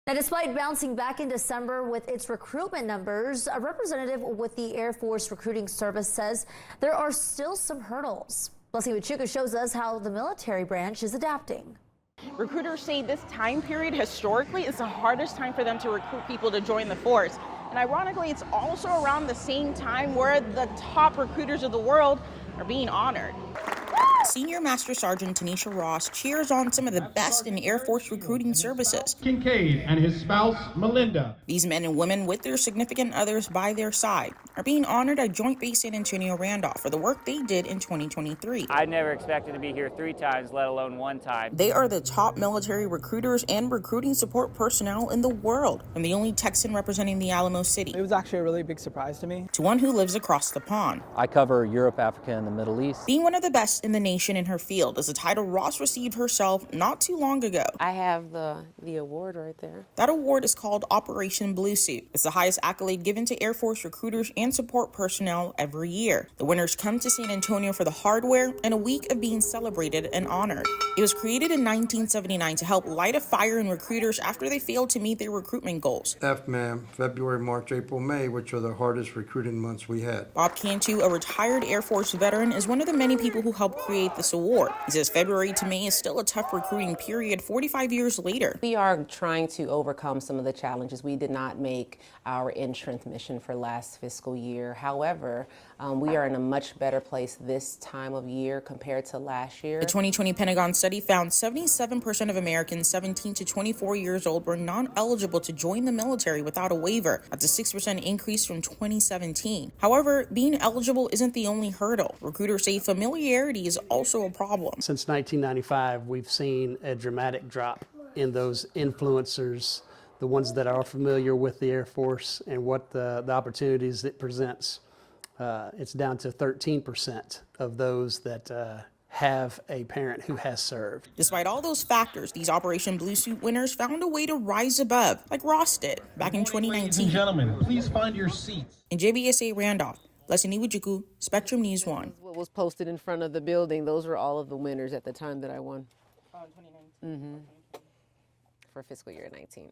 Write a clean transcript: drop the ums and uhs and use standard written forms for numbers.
Now, despite bouncing back in December with its recruitment numbers, a representative with the Air Force Recruiting Service says there are still some hurdles. Blessing Machuca shows us how the military branch is adapting. Recruiters say this time period historically is the hardest time for them to recruit people to join the force. And ironically, it's also around the same time where the top recruiters of the world are being honored. Senior Master Sergeant Tanisha Ross cheers on some of the best in Air Force recruiting services. Kincaid and his spouse, Melinda. These men and women with their significant others by their side are being honored at Joint Base San Antonio-Randolph for the work they did in 2023. I never expected to be here 3 times, let alone 1 time. They are the top military recruiters and recruiting support personnel in the world, and the only Texan representing the Alamo City. It was actually a really big surprise to me. To one who lives across the pond. I cover Europe, Africa, and the Middle East. Being one of the best in the nation in her field is a title Ross received herself not too long ago. I have the award right there. That award is called Operation Blue Suit. It's the highest accolade given to Air Force recruiters and support personnel every year. The winners come to San Antonio for the hardware and a week of being celebrated and honored. It was created in 1979 to help light a fire in recruiters after they failed to meet their recruitment goals. Ma'am, February, March, April, May, which are the hardest recruiting months we had. Bob Cantu, a retired Air Force veteran, is one of the many people who helped create this award. He says February to May is still a tough recruiting period 45 years later. We are trying to overcome some of the challenges. We did not make our entrance mission for last fiscal year. However, we are in a much better place this time of year compared to last year. The 2020 Pentagon study found 77% of Americans 17 to 24 years old were not eligible to join the military without a waiver. That's a 6% increase from 2017. However, being eligible isn't the only hurdle. Recruiters say familiarity is also a problem. Since 1995, we've seen a dramatic drop in those influencers, the ones that are familiar with the Air Force and what the opportunities it presents. It's down to 13% of those that have a parent who has served. Despite all those factors, these Operation Blue Suit winners found a way to rise above, like Ross did back in 2019. Ladies and gentlemen, please find your seats. In JBSA Randolph, Blessing Machuca, Spectrum News 1. What was posted in front of the building, those were all of the winners at the time that I won. 2019. For fiscal year 19.